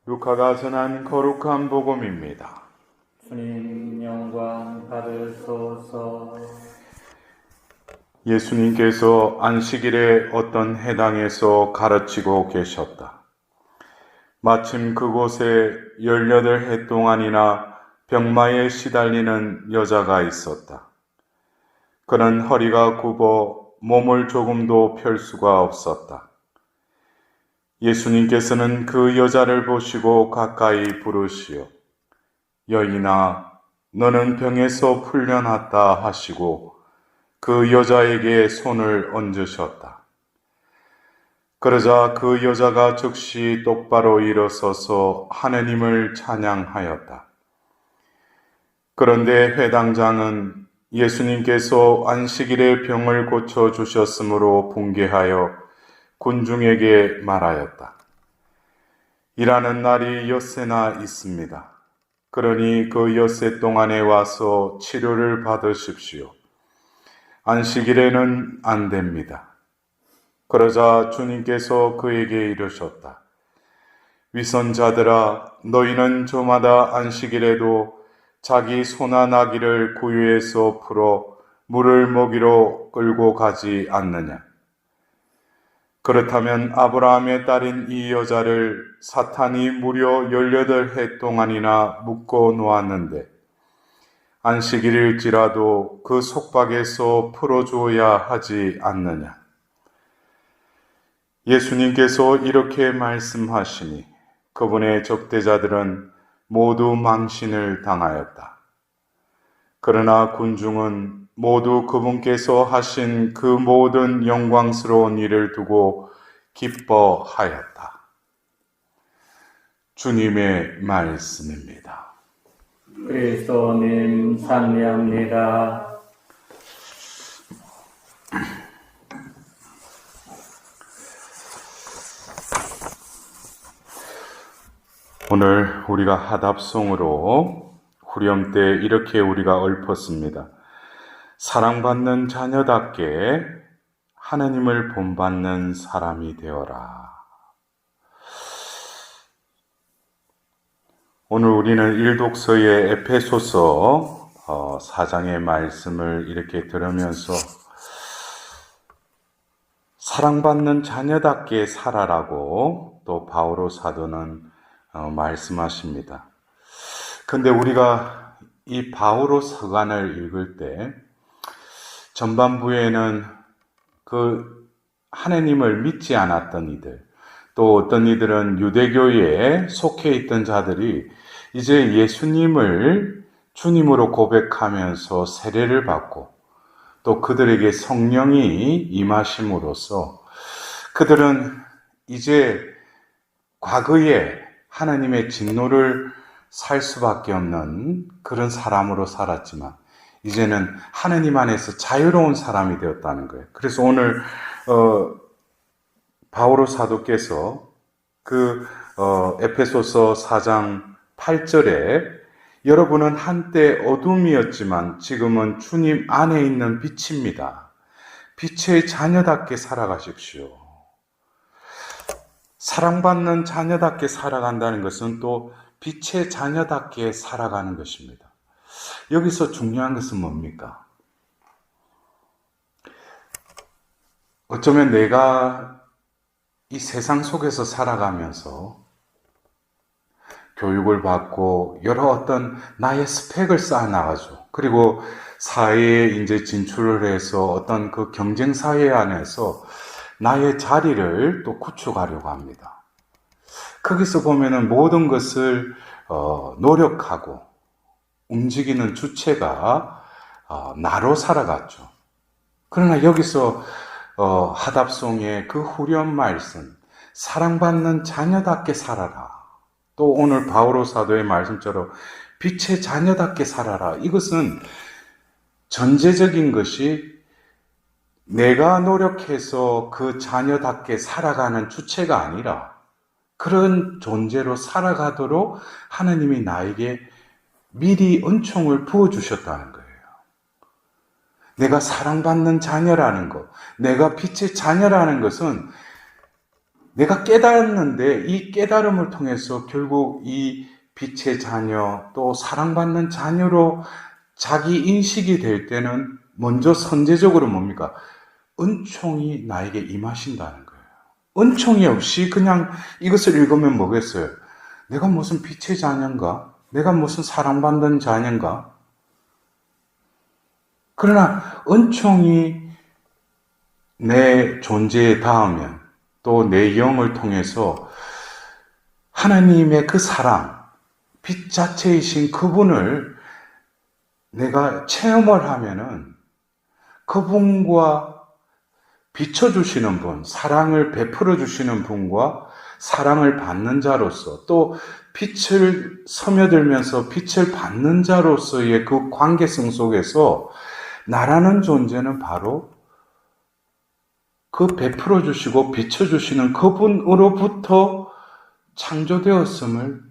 루카가 전한 거룩한 복음입니다. 주님 영광 받으소서. 예수님께서 안식일에 어떤 회당에서 가르치고 계셨다. 마침 그곳에 18해 동안이나 병마에 시달리는 여자가 있었다. 그는 허리가 굽어 몸을 조금도 펼 수가 없었다. 예수님께서는 그 여자를 보시고 가까이 부르시어 여인아, 너는 병에서 풀려났다 하시고 그 여자에게 손을 얹으셨다. 그러자 그 여자가 즉시 똑바로 일어서서 하느님을 찬양하였다. 그런데 회당장은 예수님께서 안식일에 병을 고쳐주셨으므로 분개하여 군중에게 말하였다. 일하는 날이 엿새나 있습니다. 그러니 그 엿새 동안에 와서 치료를 받으십시오. 안식일에는 안 됩니다. 그러자 주님께서 그에게 이르셨다. 위선자들아, 너희는 저마다 안식일에도 자기 소나 나귀를 구유에서 풀어 물을 먹이러 끌고 가지 않느냐? 그렇다면 아브라함의 딸인 이 여자를 사탄이 무려 18해 동안이나 묶어 놓았는데 안식일일지라도 그 속박에서 풀어줘야 하지 않느냐. 예수님께서 이렇게 말씀하시니 그분의 적대자들은 모두 망신을 당하였다. 그러나 군중은 모두 그분께서 하신 그 모든 영광스러운 일을 두고 기뻐하였다. 주님의 말씀입니다. 그리스도님 찬미합니다. 오늘 우리가 하답송으로 후렴 때 이렇게 우리가 읊었습니다. 사랑받는 자녀답게 하느님을 본받는 사람이 되어라. 오늘 우리는 일독서의 에베소서 4장의 말씀을 이렇게 들으면서 사랑받는 자녀답게 살아라고 또 바오로 사도는 말씀하십니다. 근데 우리가 이 바오로 서간을 읽을 때 전반부에는 그 하느님을 믿지 않았던 이들, 또 어떤 이들은 유대교에 속해 있던 자들이 이제 예수님을 주님으로 고백하면서 세례를 받고 또 그들에게 성령이 임하심으로써 그들은 이제 과거에 하나님의 진노를 살 수밖에 없는 그런 사람으로 살았지만 이제는 하느님 안에서 자유로운 사람이 되었다는 거예요. 그래서 오늘 바오로 사도께서 그 에베소서 4장 8절에 여러분은 한때 어둠이었지만 지금은 주님 안에 있는 빛입니다. 빛의 자녀답게 살아가십시오. 사랑받는 자녀답게 살아간다는 것은 또 빛의 자녀답게 살아가는 것입니다. 여기서 중요한 것은 뭡니까? 어쩌면 내가 이 세상 속에서 살아가면서 교육을 받고 여러 어떤 나의 스펙을 쌓아나가죠. 그리고 사회에 이제 진출을 해서 어떤 그 경쟁 사회 안에서 나의 자리를 또 구축하려고 합니다. 거기서 보면은 모든 것을 노력하고 움직이는 주체가 나로 살아갔죠. 그러나 여기서 하답송의 그 후렴 말씀, 사랑받는 자녀답게 살아라. 또 오늘 바오로 사도의 말씀처럼 빛의 자녀답게 살아라. 이것은 전제적인 것이 내가 노력해서 그 자녀답게 살아가는 주체가 아니라 그런 존재로 살아가도록 하나님이 나에게 미리 은총을 부어주셨다는 거예요. 내가 사랑받는 자녀라는 것, 내가 빛의 자녀라는 것은 내가 깨달았는데 이 깨달음을 통해서 결국 이 빛의 자녀 또 사랑받는 자녀로 자기 인식이 될 때는 먼저 선제적으로 뭡니까? 은총이 나에게 임하신다는 거예요. 은총이 없이 그냥 이것을 읽으면 뭐겠어요? 내가 무슨 빛의 자녀인가? 내가 무슨 사랑받는 자녀인가? 그러나 은총이 내 존재에 닿으면 또 내 영을 통해서 하나님의 그 사랑, 빛 자체이신 그분을 내가 체험을 하면은 그분과 비춰주시는 분, 사랑을 베풀어 주시는 분과 사랑을 받는 자로서 또 빛을 스며들면서 빛을 받는 자로서의 그 관계성 속에서 나라는 존재는 바로 그 베풀어 주시고 비춰 주시는 그분으로부터 창조되었음을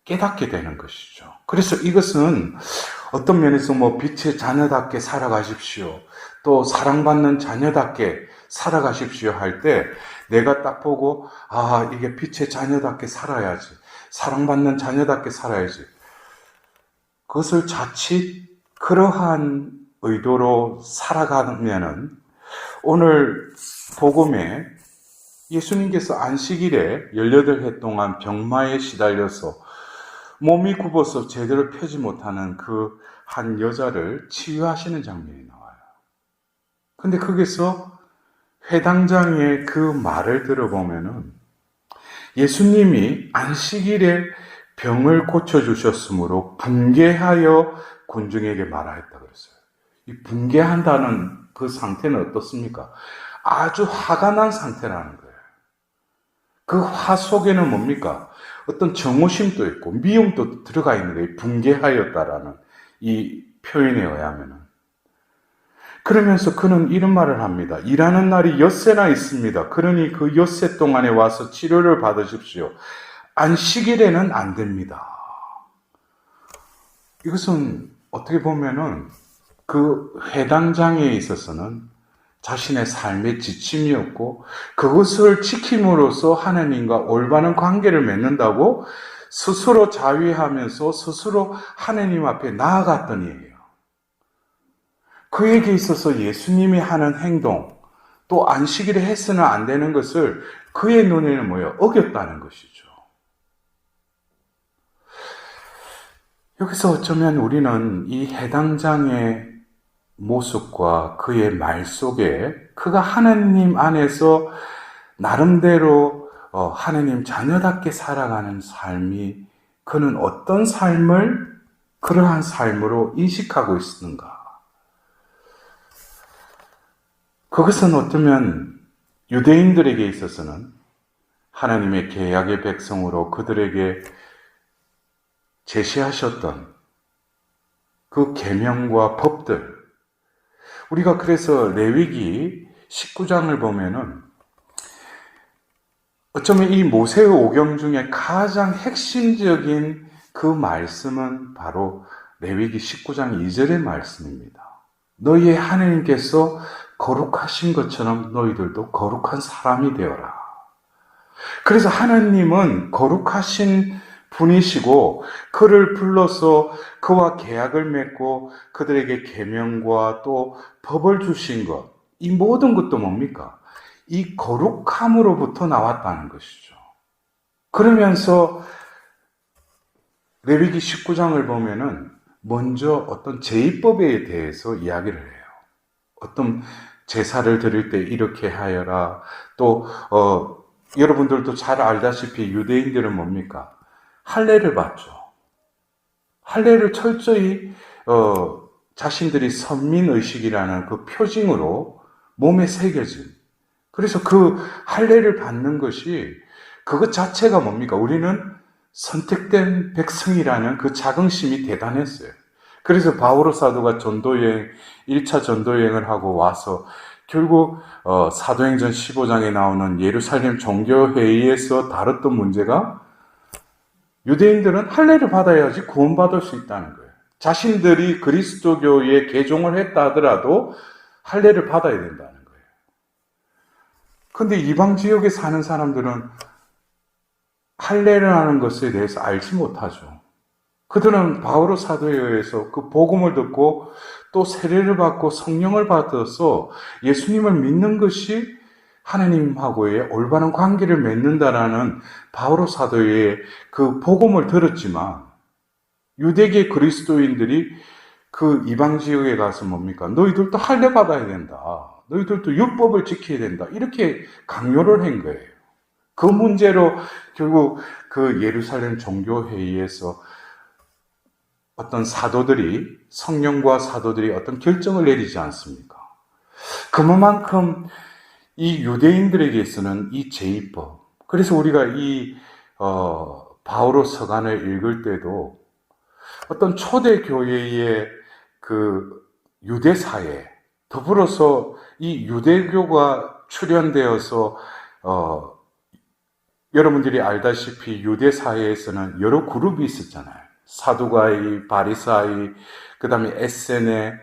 깨닫게 되는 것이죠. 그래서 이것은 어떤 면에서 빛의 자녀답게 살아가십시오. 또 사랑받는 자녀답게 살아가십시오 할 때 내가 딱 보고 이게 빛의 자녀답게 살아야지. 사랑받는 자녀답게 살아야지. 그것을 자칫 그러한 의도로 살아가면은 오늘 복음에 예수님께서 안식일에 18해 동안 병마에 시달려서 몸이 굽어서 제대로 펴지 못하는 그 한 여자를 치유하시는 장면이 나와요. 근데 거기서 회당장의 그 말을 들어보면은 예수님이 안식일에 병을 고쳐주셨으므로 붕괴하여 군중에게 말하였다 그랬어요. 이 붕괴한다는 그 상태는 어떻습니까? 아주 화가 난 상태라는 거예요. 그 화 속에는 뭡니까? 어떤 정오심도 있고 미움도 들어가 있는 거예요. 붕괴하였다라는 이 표현에 의하면. 그러면서 그는 이런 말을 합니다. 일하는 날이 엿새나 있습니다. 그러니 그 엿새 동안에 와서 치료를 받으십시오. 안식일에는 안 됩니다. 이것은 어떻게 보면은 그 회당장에 있어서는 자신의 삶의 지침이었고 그것을 지킴으로써 하나님과 올바른 관계를 맺는다고 스스로 자위하면서 스스로 하나님 앞에 나아갔던 이에요. 그에게 있어서 예수님이 하는 행동, 또 안식일에 해서는 안 되는 것을 그의 눈에는 뭐예요? 어겼다는 것이죠. 여기서 어쩌면 우리는 이 해당장의 모습과 그의 말 속에 그가 하나님 안에서 나름대로 하나님 자녀답게 살아가는 삶이 그는 어떤 삶을 그러한 삶으로 인식하고 있는가? 그것은 어쩌면 유대인들에게 있어서는 하나님의 계약의 백성으로 그들에게 제시하셨던 그 계명과 법들, 우리가 그래서 레위기 19장을 보면은 어쩌면 이 모세의 오경 중에 가장 핵심적인 그 말씀은 바로 레위기 19장 2절의 말씀입니다. 너희의 하나님께서 거룩하신 것처럼 너희들도 거룩한 사람이 되어라. 그래서 하나님은 거룩하신 분이시고 그를 불러서 그와 계약을 맺고 그들에게 계명과 또 법을 주신 것, 이 모든 것도 뭡니까? 이 거룩함으로부터 나왔다는 것이죠. 그러면서 레위기 19장을 보면은 먼저 어떤 제의법에 대해서 이야기를 해요. 어떤 제사를 드릴 때 이렇게 하여라. 또 여러분들도 잘 알다시피 유대인들은 뭡니까? 할례를 받죠. 할례를 철저히 자신들이 선민의식이라는 그 표징으로 몸에 새겨진, 그래서 그 할례를 받는 것이 그것 자체가 뭡니까? 우리는 선택된 백성이라는 그 자긍심이 대단했어요. 그래서 바오로 사도가 전도여행, 1차 전도여행을 하고 와서 결국 사도행전 15장에 나오는 예루살렘 종교회의에서 다뤘던 문제가 유대인들은 할례를 받아야지 구원받을 수 있다는 거예요. 자신들이 그리스도교에 개종을 했다 하더라도 할례를 받아야 된다는 거예요. 근데 이방 지역에 사는 사람들은 할례라는 것에 대해서 알지 못하죠. 그들은 바오로 사도에 의해서 그 복음을 듣고 또 세례를 받고 성령을 받아서 예수님을 믿는 것이 하나님하고의 올바른 관계를 맺는다라는 바오로 사도의 그 복음을 들었지만 유대계 그리스도인들이 그 이방 지역에 가서 뭡니까? 너희들도 할례 받아야 된다. 너희들도 율법을 지켜야 된다. 이렇게 강요를 한 거예요. 그 문제로 결국 그 예루살렘 종교회의에서 어떤 사도들이, 성령과 사도들이 어떤 결정을 내리지 않습니까? 그만큼 이 유대인들에게서는 이 제의법, 그래서 우리가 이 바오로 서간을 읽을 때도 어떤 초대 교회의 그 유대 사회, 더불어서 이 유대교가 출현되어서 여러분들이 알다시피 유대 사회에서는 여러 그룹이 있었잖아요. 사두가이, 바리사이, 그 다음에 에세네,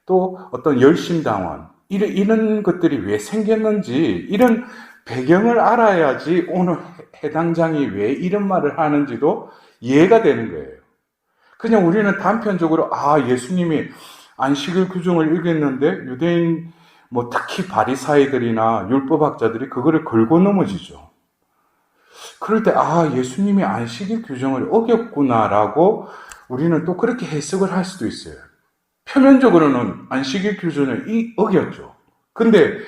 또 어떤 열심당원, 이런 것들이 왜 생겼는지, 이런 배경을 알아야지 오늘 해당장이 왜 이런 말을 하는지도 이해가 되는 거예요. 그냥 우리는 단편적으로, 예수님이 안식일 규정을 읽었는데, 유대인, 특히 바리사이들이나 율법학자들이 그거를 걸고 넘어지죠. 그럴 때, 예수님이 안식일 규정을 어겼구나라고 우리는 또 그렇게 해석을 할 수도 있어요. 표면적으로는 안식일 규정을 어겼죠. 근데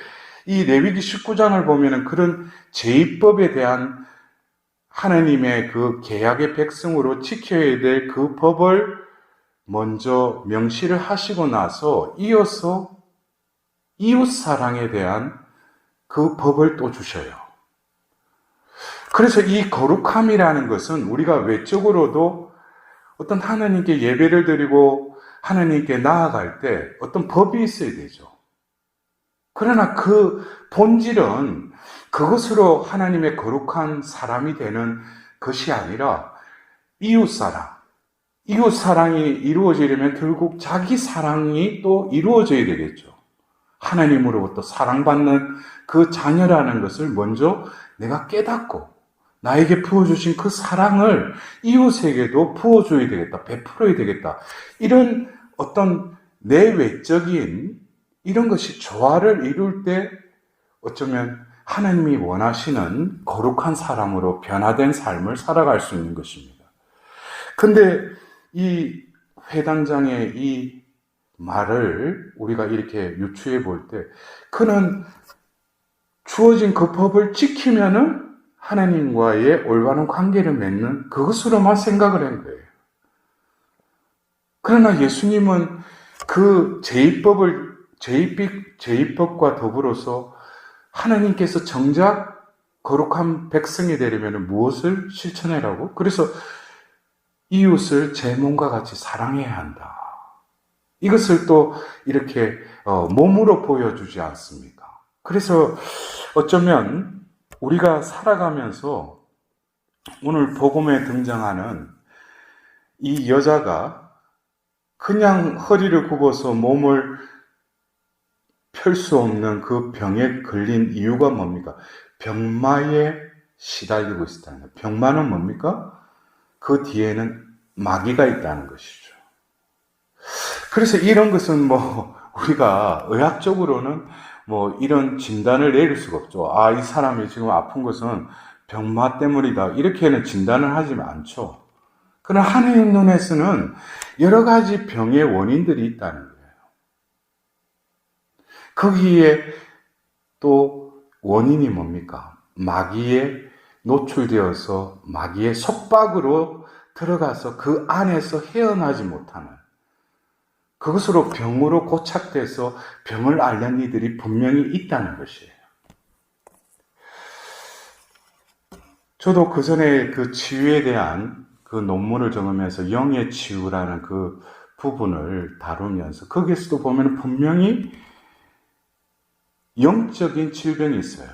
이 레위기 19장을 보면은 그런 제의법에 대한 하나님의 그 계약의 백성으로 지켜야 될 그 법을 먼저 명시를 하시고 나서 이어서 이웃 사랑에 대한 그 법을 또 주셔요. 그래서 이 거룩함이라는 것은 우리가 외적으로도 어떤 하나님께 예배를 드리고 하나님께 나아갈 때 어떤 법이 있어야 되죠. 그러나 그 본질은 그것으로 하나님의 거룩한 사람이 되는 것이 아니라 이웃사랑이 이루어지려면 결국 자기 사랑이 또 이루어져야 되겠죠. 하나님으로부터 사랑받는 그 자녀라는 것을 먼저 내가 깨닫고 나에게 부어주신 그 사랑을 이웃에게도 부어줘야 되겠다, 베풀어야 되겠다. 이런 어떤 내외적인 이런 것이 조화를 이룰 때 어쩌면 하나님이 원하시는 거룩한 사람으로 변화된 삶을 살아갈 수 있는 것입니다. 근데 이 회당장의 이 말을 우리가 이렇게 유추해 볼 때 그는 주어진 그 법을 지키면은 하나님과의 올바른 관계를 맺는 그것으로만 생각을 한 거예요. 그러나 예수님은 그 제의법과 더불어서 하나님께서 정작 거룩한 백성이 되려면 무엇을 실천하라고? 그래서 이웃을 제 몸과 같이 사랑해야 한다. 이것을 또 이렇게 몸으로 보여주지 않습니까? 그래서 어쩌면 우리가 살아가면서 오늘 복음에 등장하는 이 여자가 그냥 허리를 굽어서 몸을 펼 수 없는 그 병에 걸린 이유가 뭡니까? 병마에 시달리고 있다는 거예요. 병마는 뭡니까? 그 뒤에는 마귀가 있다는 것이죠. 그래서 이런 것은 우리가 의학적으로는 이런 진단을 내릴 수가 없죠. 이 사람이 지금 아픈 것은 병마 때문이다. 이렇게는 진단을 하지 않죠. 그러나 하나님 눈에서는 여러 가지 병의 원인들이 있다는 거예요. 거기에 또 원인이 뭡니까? 마귀에 노출되어서 마귀의 속박으로 들어가서 그 안에서 헤어나지 못하는 그것으로 병으로 고착돼서 병을 앓는 이들이 분명히 있다는 것이에요. 저도 그 전에 그 치유에 대한 그 논문을 적으면서 영의 치유라는 그 부분을 다루면서 거기에서도 보면 분명히 영적인 질병이 있어요.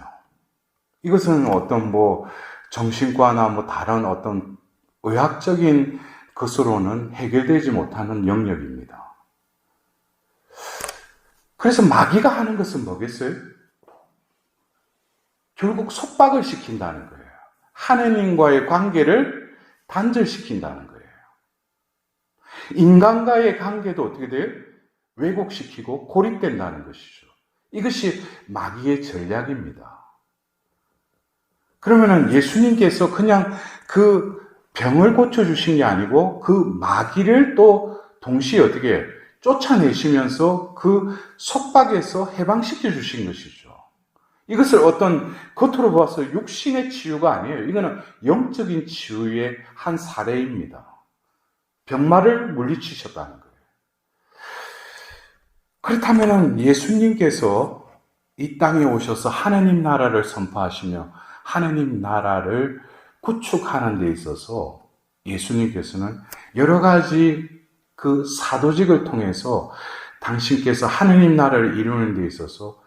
이것은 어떤 정신과나 다른 어떤 의학적인 것으로는 해결되지 못하는 영역입니다. 그래서 마귀가 하는 것은 뭐겠어요? 결국 속박을 시킨다는 거예요. 하느님과의 관계를 단절시킨다는 거예요. 인간과의 관계도 어떻게 돼요? 왜곡시키고 고립된다는 것이죠. 이것이 마귀의 전략입니다. 그러면은 예수님께서 그냥 그 병을 고쳐주신 게 아니고 그 마귀를 또 동시에 어떻게 해요? 쫓아내시면서 그 속박에서 해방시켜 주신 것이죠. 이것을 어떤 겉으로 보아서 육신의 치유가 아니에요. 이거는 영적인 치유의 한 사례입니다. 병마를 물리치셨다는 거예요. 그렇다면 예수님께서 이 땅에 오셔서 하느님 나라를 선포하시며 하느님 나라를 구축하는 데 있어서 예수님께서는 여러 가지 그 사도직을 통해서 당신께서 하느님 나라를 이루는 데 있어서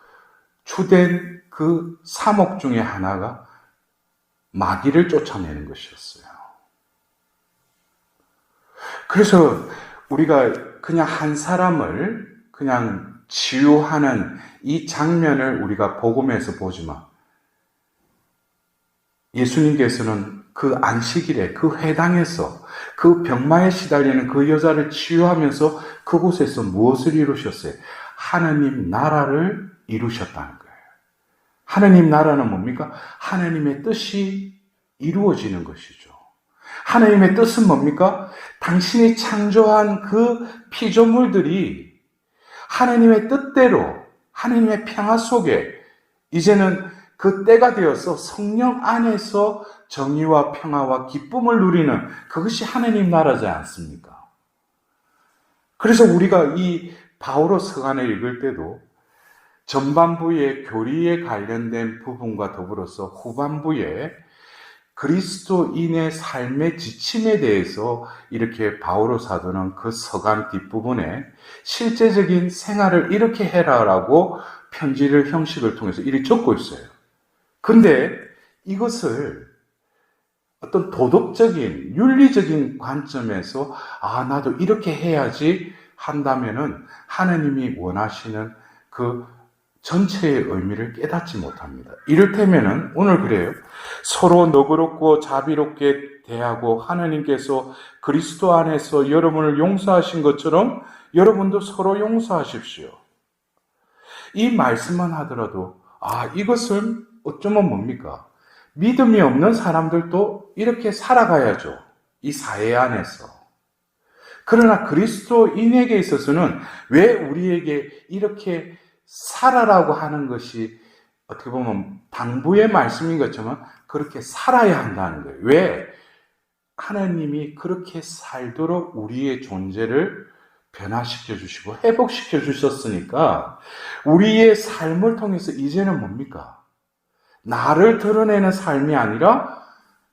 주된 그 사목 중에 하나가 마귀를 쫓아내는 것이었어요. 그래서 우리가 그냥 한 사람을 그냥 치유하는 이 장면을 우리가 복음에서 보지만 예수님께서는 그 안식일에 그 회당에서 그 병마에 시달리는 그 여자를 치유하면서 그곳에서 무엇을 이루셨어요? 하느님 나라를 이루셨다는 거예요. 하느님 나라는 뭡니까? 하느님의 뜻이 이루어지는 것이죠. 하느님의 뜻은 뭡니까? 당신이 창조한 그 피조물들이 하느님의 뜻대로 하느님의 평화 속에 이제는 그 때가 되어서 성령 안에서 정의와 평화와 기쁨을 누리는 그것이 하느님 나라지 않습니까? 그래서 우리가 이 바오로 서간을 읽을 때도 전반부의 교리에 관련된 부분과 더불어서 후반부에 그리스도인의 삶의 지침에 대해서 이렇게 바오로 사도는 그 서간 뒷부분에 실제적인 생활을 이렇게 해라라고 편지를 형식을 통해서 이렇게 적고 있어요. 근데 이것을 어떤 도덕적인, 윤리적인 관점에서 나도 이렇게 해야지 한다면은 하느님이 원하시는 그 전체의 의미를 깨닫지 못합니다. 이를테면은 오늘 그래요. 서로 너그럽고 자비롭게 대하고 하느님께서 그리스도 안에서 여러분을 용서하신 것처럼 여러분도 서로 용서하십시오. 이 말씀만 하더라도 이것은 어쩌면 뭡니까? 믿음이 없는 사람들도 이렇게 살아가야죠. 이 사회 안에서. 그러나 그리스도인에게 있어서는 왜 우리에게 이렇게 살아라고 하는 것이 어떻게 보면 당부의 말씀인 것처럼 그렇게 살아야 한다는 거예요. 왜? 하나님이 그렇게 살도록 우리의 존재를 변화시켜 주시고 회복시켜 주셨으니까 우리의 삶을 통해서 이제는 뭡니까? 나를 드러내는 삶이 아니라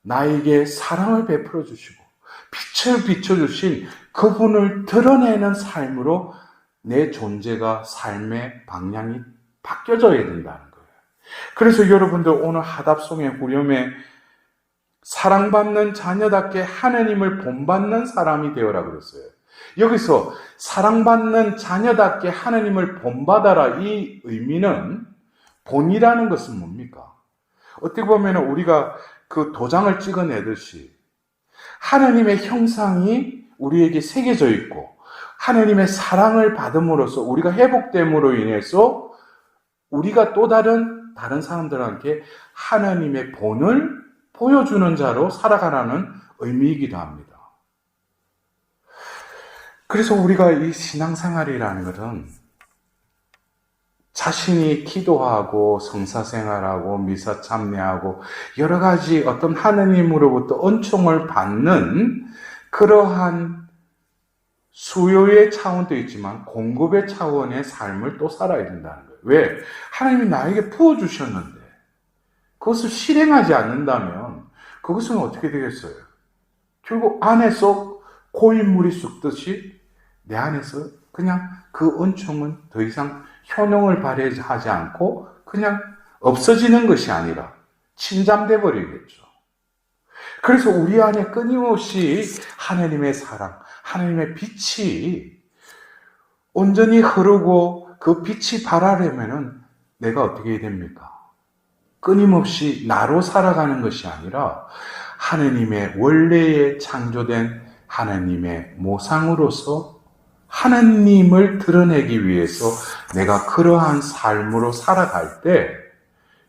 나에게 사랑을 베풀어 주시고 빛을 비춰주신 그분을 드러내는 삶으로 내 존재가 삶의 방향이 바뀌어져야 된다는 거예요. 그래서 여러분들 오늘 하답송의 후렴에 사랑받는 자녀답게 하느님을 본받는 사람이 되어라 그랬어요. 여기서 사랑받는 자녀답게 하느님을 본받아라 이 의미는 본이라는 것은 뭡니까? 어떻게 보면 우리가 그 도장을 찍어내듯이 하느님의 형상이 우리에게 새겨져 있고 하느님의 사랑을 받음으로써 우리가 회복됨으로 인해서 우리가 또 다른 사람들한테 하나님의 본을 보여주는 자로 살아가라는 의미이기도 합니다. 그래서 우리가 이 신앙생활이라는 것은 자신이 기도하고 성사생활하고 미사 참여하고 여러 가지 어떤 하느님으로부터 은총을 받는 그러한 수요의 차원도 있지만 공급의 차원의 삶을 또 살아야 된다는 거예요. 왜? 하나님이 나에게 부어주셨는데 그것을 실행하지 않는다면 그것은 어떻게 되겠어요? 결국 안에서 고인물이 쑥듯이 내 안에서 그냥 그 은총은 더 이상 효능을 발휘하지 않고 그냥 없어지는 것이 아니라 침잠돼 버리겠죠. 그래서 우리 안에 끊임없이 하나님의 사랑, 하나님의 빛이 온전히 흐르고 그 빛이 발하려면은 내가 어떻게 해야 됩니까? 끊임없이 나로 살아가는 것이 아니라 하느님의 원래의 창조된 하느님의 모상으로서 하느님을 드러내기 위해서 내가 그러한 삶으로 살아갈 때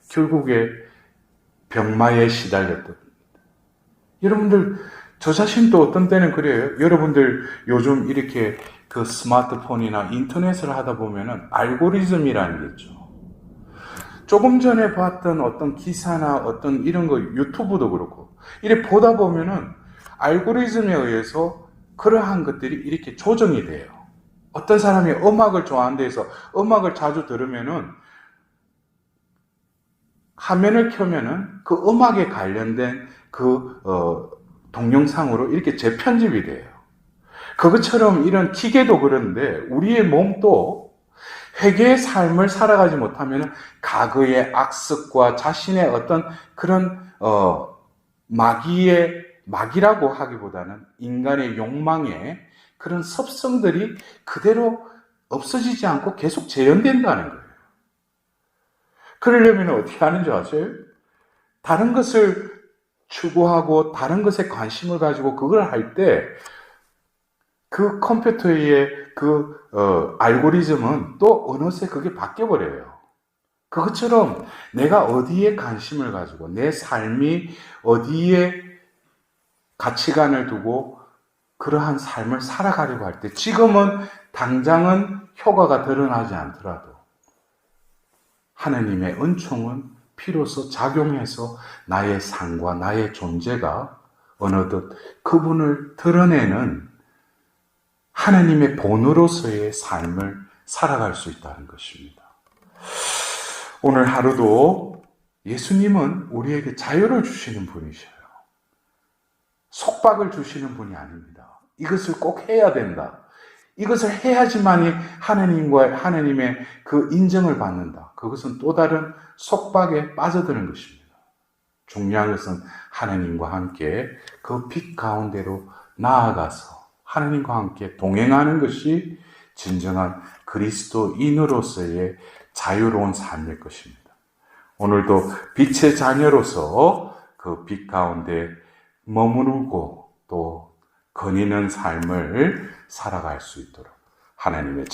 결국에 병마에 시달렸던, 여러분들 저 자신도 어떤 때는 그래요. 여러분들 요즘 이렇게 그 스마트폰이나 인터넷을 하다 보면은 알고리즘이라는 게 있죠. 조금 전에 봤던 어떤 기사나 어떤 이런 거 유튜브도 그렇고 이렇게 보다 보면은 알고리즘에 의해서 그러한 것들이 이렇게 조정이 돼요. 어떤 사람이 음악을 좋아한다 해서 음악을 자주 들으면은 화면을 켜면은 그 음악에 관련된 그 동영상으로 이렇게 재편집이 돼요. 그것처럼 이런 기계도 그런데 우리의 몸도 회개의 삶을 살아가지 못하면 과거의 악습과 자신의 어떤 그런 마귀라고 하기보다는 인간의 욕망의 그런 습성들이 그대로 없어지지 않고 계속 재현된다는 거예요. 그러려면 어떻게 하는 줄 아세요? 다른 것을 추구하고 다른 것에 관심을 가지고 그걸 할 때 그 컴퓨터의 그 알고리즘은 또 어느새 그게 바뀌어버려요. 그것처럼 내가 어디에 관심을 가지고 내 삶이 어디에 가치관을 두고 그러한 삶을 살아가려고 할 때 지금은 당장은 효과가 드러나지 않더라도 하느님의 은총은 비로소 작용해서 나의 삶과 나의 존재가 어느덧 그분을 드러내는 하느님의 본으로서의 삶을 살아갈 수 있다는 것입니다. 오늘 하루도 예수님은 우리에게 자유를 주시는 분이셔요. 속박을 주시는 분이 아닙니다. 이것을 꼭 해야 된다. 이것을 해야지만이 하느님의 그 인정을 받는다. 그것은 또 다른 속박에 빠져드는 것입니다. 중요한 것은 하느님과 함께 그 빛 가운데로 나아가서 하느님과 함께 동행하는 것이 진정한 그리스도인으로서의 자유로운 삶일 것입니다. 오늘도 빛의 자녀로서 그 빛 가운데 머무르고 또 거니는 삶을 살아갈 수 있도록 하나님의